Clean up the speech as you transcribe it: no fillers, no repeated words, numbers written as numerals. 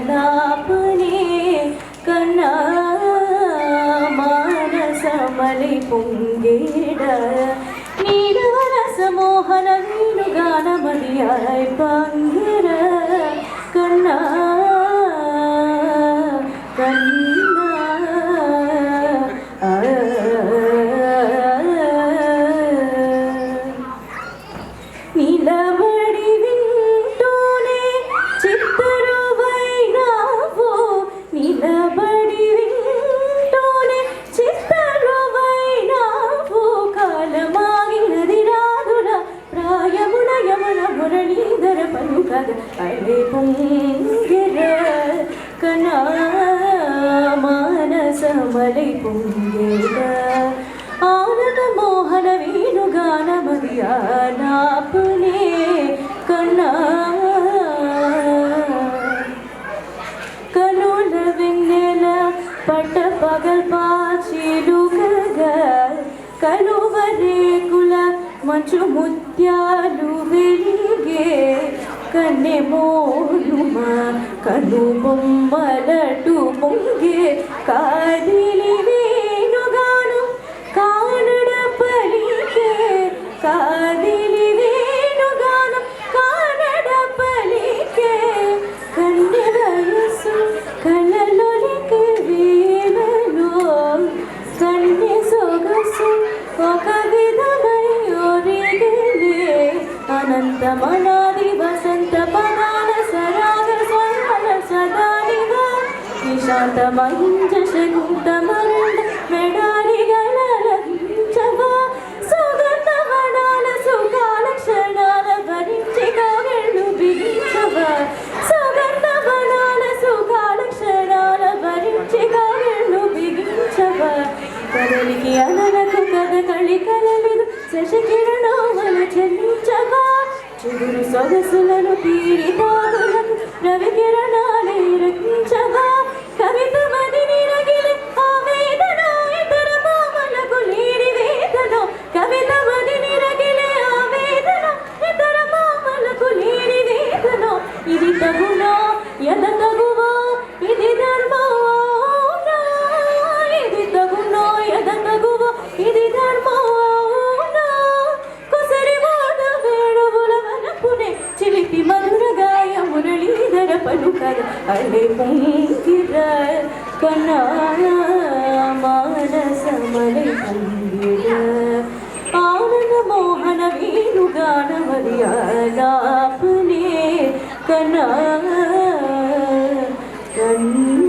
நாப்பனே கண்ணா மானசமலை பொங்கிட நீலவரச மோகன வீணுகானமதியாய் பங்கிர கண்ணா கண்ணா நீலவடி விண்டோனே చిత్తరువై నావో నీలబడి వింటూనే చిత్తరువై నావో కాలమాగినది రాదుల ప్రాయమున యమున మురళీధర పలుకద అలే పొంగిర కనా మానసమలై పొంగిర ఆనంద మోహన వేణుగానమదియానాపునే కన్నా పట్ట పగల్ పాచిలుకగా కలువరేకుల మంచు ముత్యాలు వెలిగే కన్నె మోలుమ కను బొమ్మలటు పొంగే కాదిలి వేణుగాను కానడ పలికే కాదిలి వేణుగాను కానడ పలికే కన్నె వయసు కలలో కన్నె సొగసు ఒక విధమై ఒరిగిలే అనంతమనాది వసంత పదాల సరాగ స్వరాల సదానిగా నిశాంత మహింజ శకుంత మరణ మెడాలిగల లభించవా సుగంధ వనాల సుగాల క్షణాల భరించి కాగళ్ళు బిగించవా సుగంధ వనాల సుగాల క్షణాల భరించి కాగళ్ళు బిగించవా కదలికి అనలకు కథ కళి కలలిదు శశకిరణోమల చెల్లించవా చిగురు సొగసులను తీరి తాగులకు రవి కిరణాలే రక్షించవా కవిత మదిని రగిలి ఆవేదన ఇతర మామలకు లేని వేదన కవిత మదిని రగిలి ఆవేదన ఇతర మామలకు లేని వేదన ఇది తగునా ఎద తగువా ఇది ధర్మమా ఇది తగునా ఎద తగువా ఇది ధర్మమా కొసరి వాద వేణువుల వనపునే చిలిపి మధుర గాయ మురళీధర పలుకర అలే పొంగిర కన్నా మానసమలై పొంగిర ఆనంద మోహన వేణుగానమదియానాపునే కన్నా కన్నా